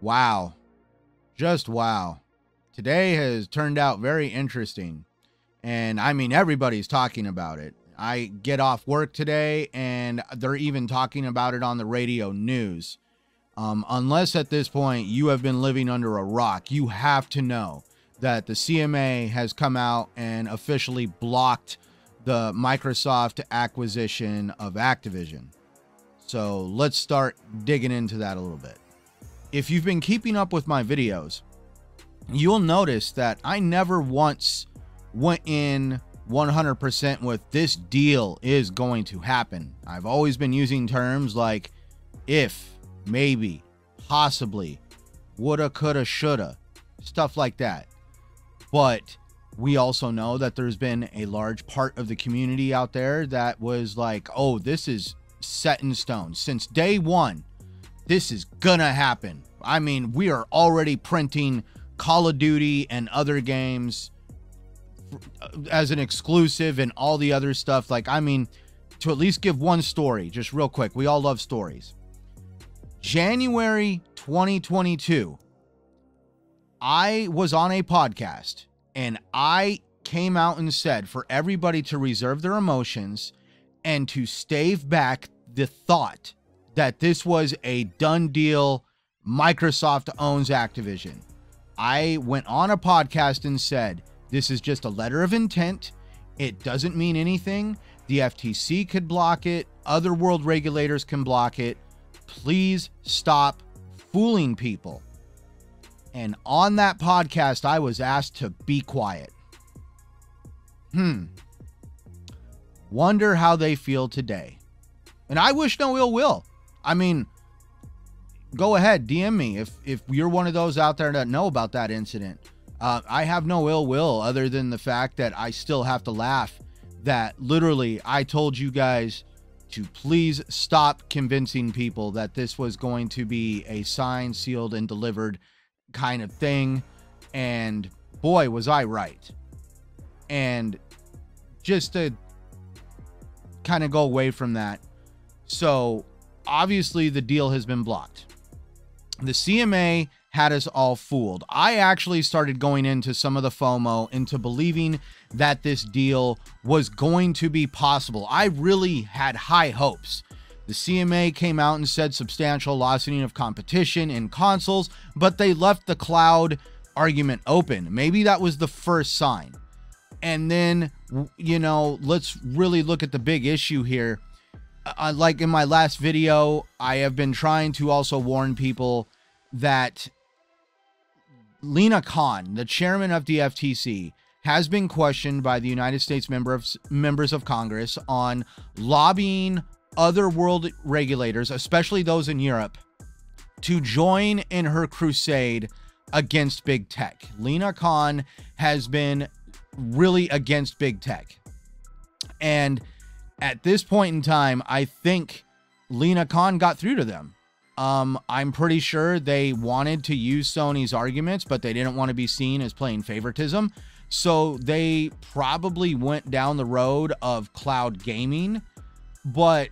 Wow. Just wow. Today has turned out very interesting. And I mean, everybody's talking about it. I get off work today and they're even talking about it on the radio news. Unless at this point you have been living under a rock, you have to know that the CMA has come out and officially blocked the Microsoft acquisition of Activision. So let's start digging into that a little bit. If you've been keeping up with my videos, you'll notice that I never once went in 100% with this deal is going to happen. I've always been using terms like if, maybe, possibly, woulda, coulda, shoulda, stuff like that. But we also know that there's been a large part of the community out there that was like, oh, this is set in stone. Since day one, this is gonna happen. I mean, we are already printing Call of Duty and other games as an exclusive and all the other stuff. Like, I mean, to at least give one story, just real quick, we all love stories. January 2022, I was on a podcast and I came out and said for everybody to reserve their emotions and to stave back the thought that this was a done deal. Microsoft owns Activision. I went on a podcast and said, this is just a letter of intent. It doesn't mean anything. The FTC could block it. Other world regulators can block it. Please stop fooling people. And on that podcast, I was asked to be quiet. Wonder how they feel today. And I wish no ill will. I mean, go ahead, DM me if you're one of those out there that know about that incident. I have no ill will other than the fact that I still have to laugh that literally I told you guys to please stop convincing people that this was going to be a signed, sealed, and delivered kind of thing. And boy, was I right. And just to kind of go away from that. So obviously the deal has been blocked. The CMA had us all fooled. I actually started going into some of the FOMO, into believing that this deal was going to be possible. I really had high hopes. The CMA came out and said substantial loosening of competition in consoles, but they left the cloud argument open. Maybe that was the first sign. And then, you know, let's really look at the big issue here. Like in my last video, I have been trying to also warn people that Lina Khan, the chairman of the FTC, has been questioned by the United States members of Congress on lobbying other world regulators, especially those in Europe, to join in her crusade against big tech. Lina Khan has been really against big tech. And at this point in time, I think Lina Khan got through to them. I'm pretty sure they wanted to use Sony's arguments, but they didn't want to be seen as playing favoritism. So they probably went down the road of cloud gaming, but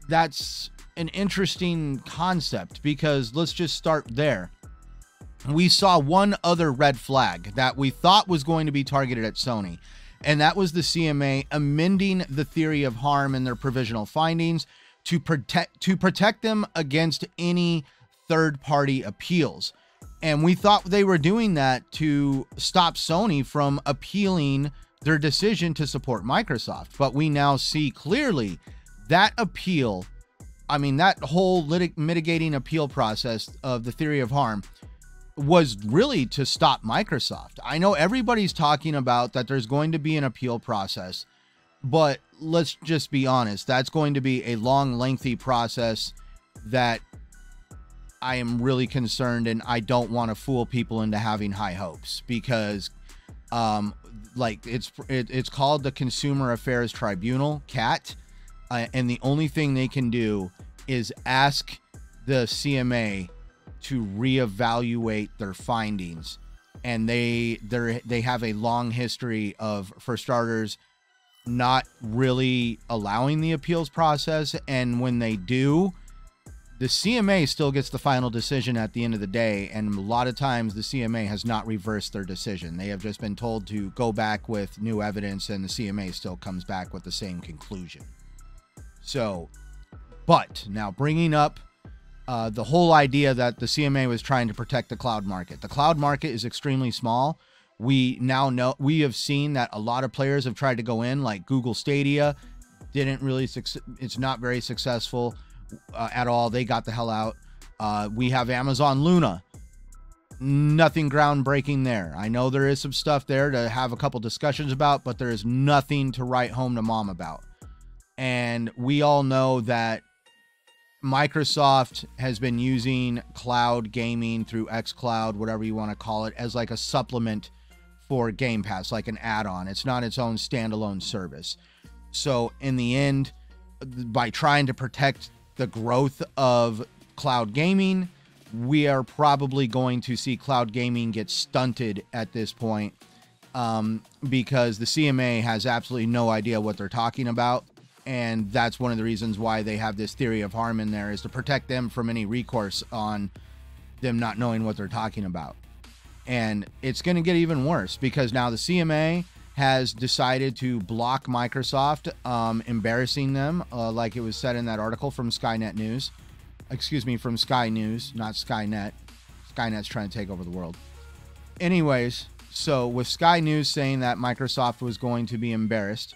that's an interesting concept because let's just start there. We saw one other red flag that we thought was going to be targeted at Sony, and that was the CMA amending the theory of harm in their provisional findings to protect them against any third-party appeals. And we thought they were doing that to stop Sony from appealing their decision to support Microsoft. But we now see clearly that appeal, I mean, that whole mitigating appeal process of the theory of harm was really to stop Microsoft. I know everybody's talking about that there's going to be an appeal process, but let's just be honest, that's going to be a long, lengthy process that I am really concerned, and I don't want to fool people into having high hopes because like it's called the Consumer Affairs Tribunal, CAT, and the only thing they can do is ask the CMA to reevaluate their findings, and they have a long history of, for starters, not really allowing the appeals process, and when they do, the CMA still gets the final decision at the end of the day, and a lot of times the CMA has not reversed their decision. They have just been told to go back with new evidence, and the CMA still comes back with the same conclusion. So, but now bringing up the whole idea that the CMA was trying to protect the cloud market. The cloud market is extremely small. We now know, we have seen that a lot of players have tried to go in, like Google Stadia, didn't really, it's not very successful at all. They got the hell out. We have Amazon Luna. Nothing groundbreaking there. I know there is some stuff there to have a couple discussions about, but there is nothing to write home to mom about. And we all know that Microsoft has been using cloud gaming through xCloud, whatever you want to call it, as like a supplement for Game Pass, like an add-on. It's not its own standalone service. So in the end, by trying to protect the growth of cloud gaming, we are probably going to see cloud gaming get stunted at this point, because the CMA has absolutely no idea what they're talking about. And that's one of the reasons why they have this theory of harm in there, is to protect them from any recourse on them not knowing what they're talking about. And it's going to get even worse, because now the CMA has decided to block Microsoft, embarrassing them, like it was said in that article from Skynet News. Excuse me, from Sky News, not Skynet. Skynet's trying to take over the world. Anyways, so with Sky News saying that Microsoft was going to be embarrassed,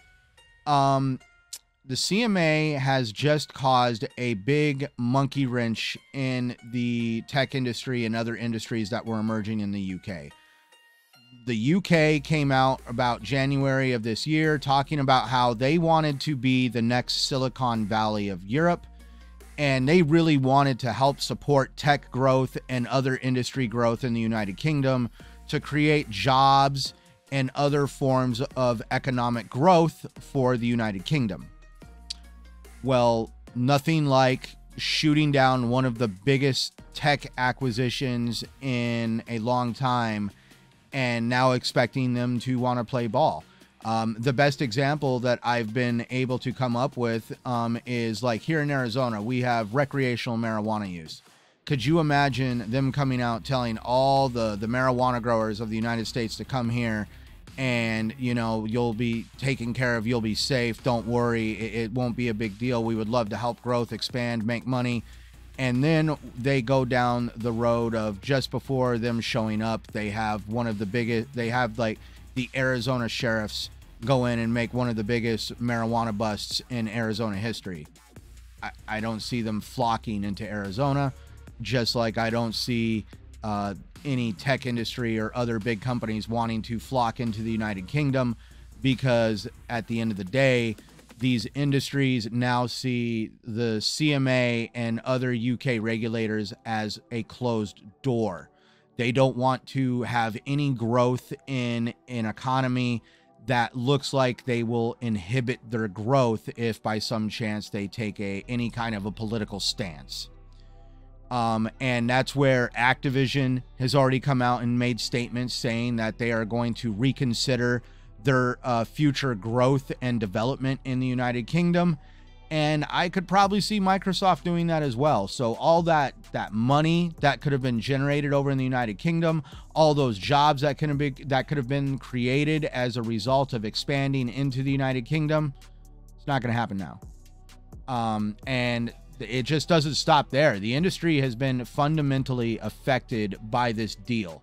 the CMA has just caused a big monkey wrench in the tech industry and other industries that were emerging in the UK. The UK came out about January of this year talking about how they wanted to be the next Silicon Valley of Europe, and they really wanted to help support tech growth and other industry growth in the United Kingdom to create jobs and other forms of economic growth for the United Kingdom. Well, nothing like shooting down one of the biggest tech acquisitions in a long time and now expecting them to want to play ball. The best example that I've been able to come up with is like here in Arizona, we have recreational marijuana use. Could you imagine them coming out telling all the marijuana growers of the United States to come here and, you know, you'll be taken care of, you'll be safe, don't worry, it won't be a big deal, we would love to help growth, expand, make money. And then they go down the road of, just before them showing up, they have one of the biggest, they have like the Arizona sheriffs go in and make one of the biggest marijuana busts in Arizona history. I don't see them flocking into Arizona, just like I don't see any tech industry or other big companies wanting to flock into the United Kingdom, because at the end of the day, these industries now see the CMA and other UK regulators as a closed door. They don't want to have any growth in an economy that looks like they will inhibit their growth if by some chance they take any kind of a political stance. And that's where Activision has already come out and made statements saying that they are going to reconsider their future growth and development in the United Kingdom. And I could probably see Microsoft doing that as well. So all that money that could have been generated over in the United Kingdom, all those jobs that could have been created as a result of expanding into the United Kingdom, it's not going to happen now. And it just doesn't stop there. The industry has been fundamentally affected by this deal.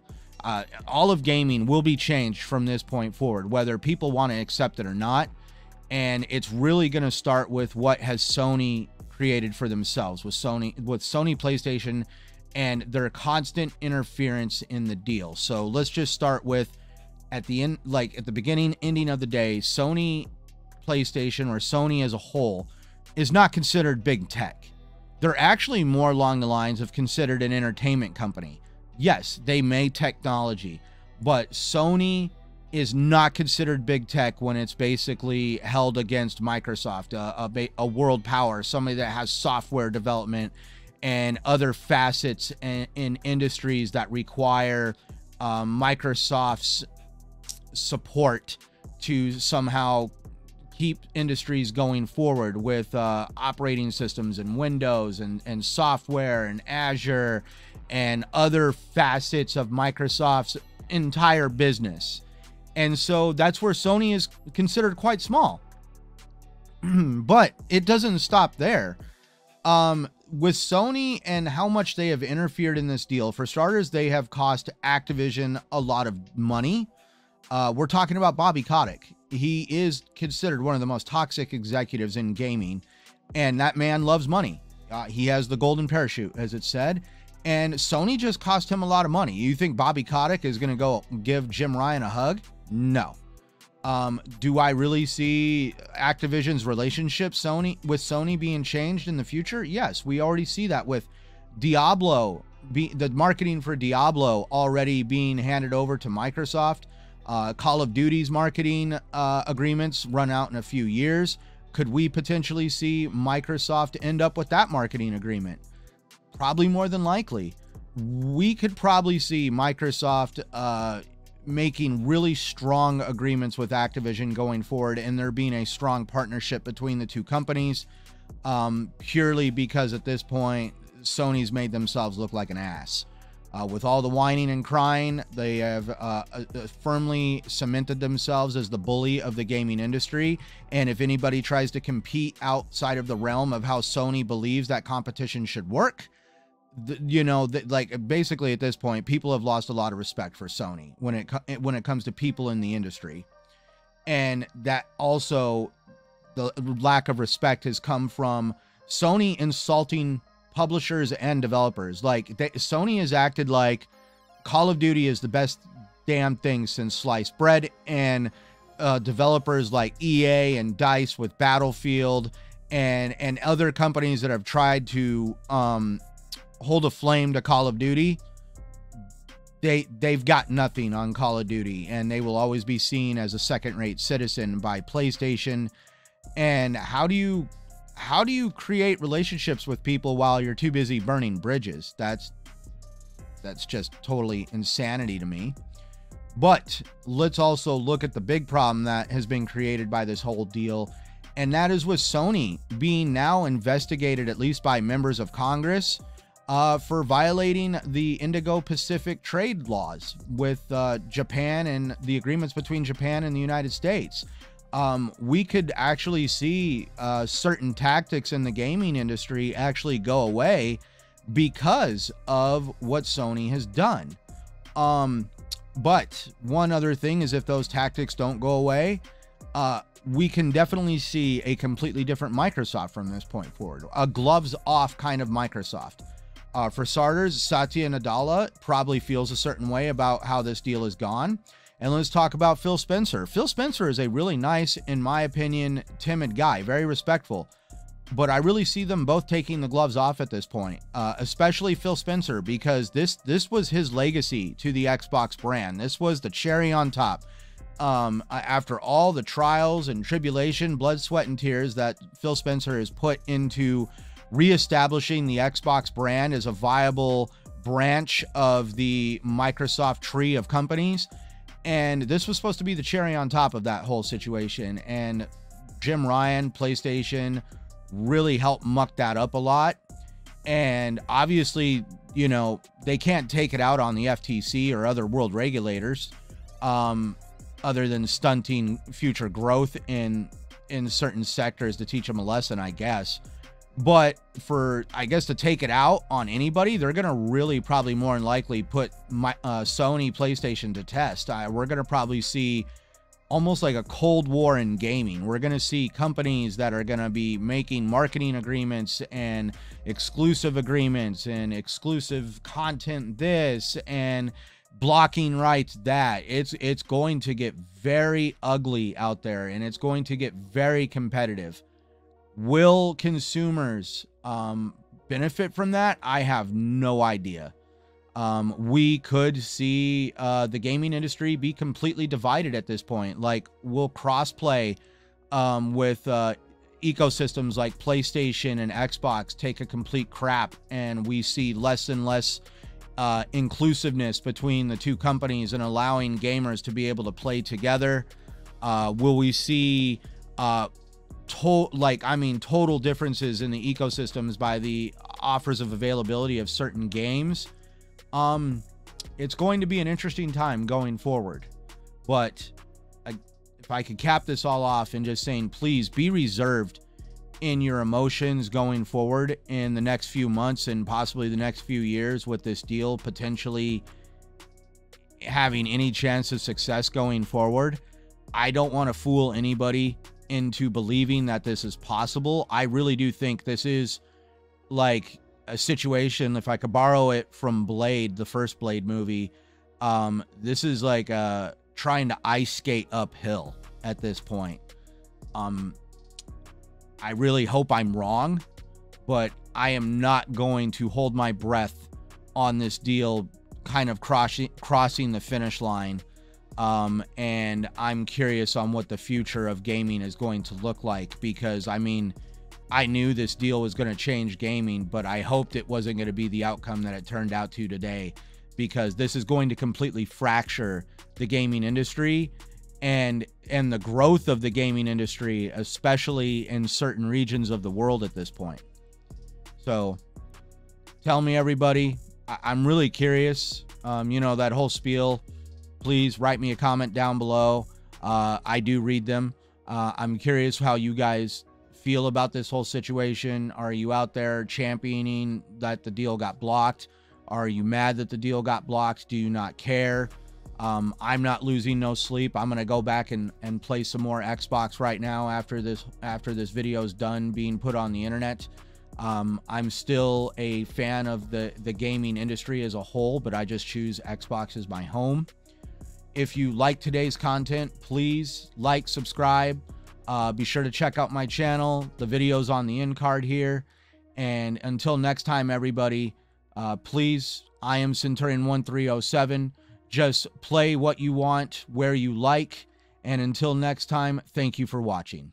All of gaming will be changed from this point forward, whether people want to accept it or not. And it's really going to start with what has Sony created for themselves with Sony PlayStation and their constant interference in the deal. So let's just start with at the end, like at the beginning, ending of the day, Sony PlayStation, or Sony as a whole, is not considered big tech. They're actually more along the lines of considered an entertainment company. Yes, they made technology, but Sony is not considered big tech when it's basically held against Microsoft, a world power, somebody that has software development and other facets in industries that require Microsoft's support to somehow keep industries going forward with operating systems and Windows and software and Azure and other facets of Microsoft's entire business. And so that's where Sony is considered quite small. But it doesn't stop there. With Sony and how much they have interfered in this deal, for starters, they have cost Activision a lot of money. We're talking about Bobby Kotick. He is considered one of the most toxic executives in gaming, and that man loves money. He has the golden parachute, as it's said, and Sony just cost him a lot of money. You think Bobby Kotick is going to go give Jim Ryan a hug? No. Do I really see Activision's relationship with Sony being changed in the future? Yes, we already see that with Diablo, the marketing for Diablo already being handed over to Microsoft. Call of Duty's marketing agreements run out in a few years. Could we potentially see Microsoft end up with that marketing agreement? Probably more than likely. We could probably see Microsoft making really strong agreements with Activision going forward, and there being a strong partnership between the two companies, purely because at this point, Sony's made themselves look like an ass. With all the whining and crying, they have firmly cemented themselves as the bully of the gaming industry. And if anybody tries to compete outside of the realm of how Sony believes that competition should work, like basically at this point, people have lost a lot of respect for Sony when it comes to people in the industry. And that also, the lack of respect has come from Sony insulting publishers and developers. Like Sony has acted like Call of Duty is the best damn thing since sliced bread, and developers like EA and DICE with Battlefield and other companies that have tried to hold a flame to Call of Duty, they've got nothing on Call of Duty, and they will always be seen as a second-rate citizen by PlayStation. And how do you create relationships with people while you're too busy burning bridges? That's just totally insanity to me. But let's also look at the big problem that has been created by this whole deal, and that is with Sony being now investigated, at least by members of Congress, for violating the Indo-Pacific trade laws with Japan and the agreements between Japan and the United States. We could actually see certain tactics in the gaming industry actually go away because of what Sony has done. But one other thing is, if those tactics don't go away, we can definitely see a completely different Microsoft from this point forward. A gloves off kind of Microsoft. For starters, Satya Nadella probably feels a certain way about how this deal has gone. And let's talk about Phil Spencer. Phil Spencer is a really nice, in my opinion, timid guy, very respectful. But I really see them both taking the gloves off at this point, especially Phil Spencer, because this was his legacy to the Xbox brand. This was the cherry on top. After all the trials and tribulation, blood, sweat, and tears that Phil Spencer has put into reestablishing the Xbox brand as a viable branch of the Microsoft tree of companies. And this was supposed to be the cherry on top of that whole situation. And Jim Ryan, PlayStation, really helped muck that up a lot. And obviously, you know, they can't take it out on the FTC or other world regulators, other than stunting future growth in certain sectors to teach them a lesson, I guess. But for, I guess, to take it out on anybody, they're going to really probably more than likely put Sony PlayStation to test. We're going to probably see almost like a Cold War in gaming. We're going to see companies that are going to be making marketing agreements and exclusive agreements and exclusive content this and blocking rights that. It's going to get very ugly out there, and it's going to get very competitive. Will consumers benefit from that? I have no idea. We could see the gaming industry be completely divided at this point. Like, will crossplay with ecosystems like PlayStation and Xbox take a complete crap, and we see less and less inclusiveness between the two companies and allowing gamers to be able to play together? Will we see total differences in the ecosystems by the offers of availability of certain games. It's going to be an interesting time going forward. But if I could cap this all off and just saying, please be reserved in your emotions going forward in the next few months and possibly the next few years, with this deal potentially having any chance of success going forward. I don't want to fool anybody into believing that this is possible. I really do think this is like a situation, if I could borrow it from Blade, the first Blade movie, this is like trying to ice skate uphill at this point. I really hope I'm wrong, but I am not going to hold my breath on this deal kind of crossing the finish line. And I'm curious on what the future of gaming is going to look like, because I mean, I knew this deal was going to change gaming, but I hoped it wasn't going to be the outcome that it turned out to today, because this is going to completely fracture the gaming industry and the growth of the gaming industry, especially in certain regions of the world at this point. So tell me, everybody, I'm really curious. You know, that whole spiel, please write me a comment down below. I do read them. I'm curious how you guys feel about this whole situation. Are you out there championing that the deal got blocked? Are you mad that the deal got blocked? Do you not care? I'm not losing no sleep. I'm going to go back and play some more Xbox right now after this video is done being put on the internet. I'm still a fan of the gaming industry as a whole, but I just choose Xbox as my home. If you like today's content, please like, subscribe. Be sure to check out my channel. The video's on the end card here. And until next time, everybody, please, I am Centurion1307. Just play what you want, where you like. And until next time, thank you for watching.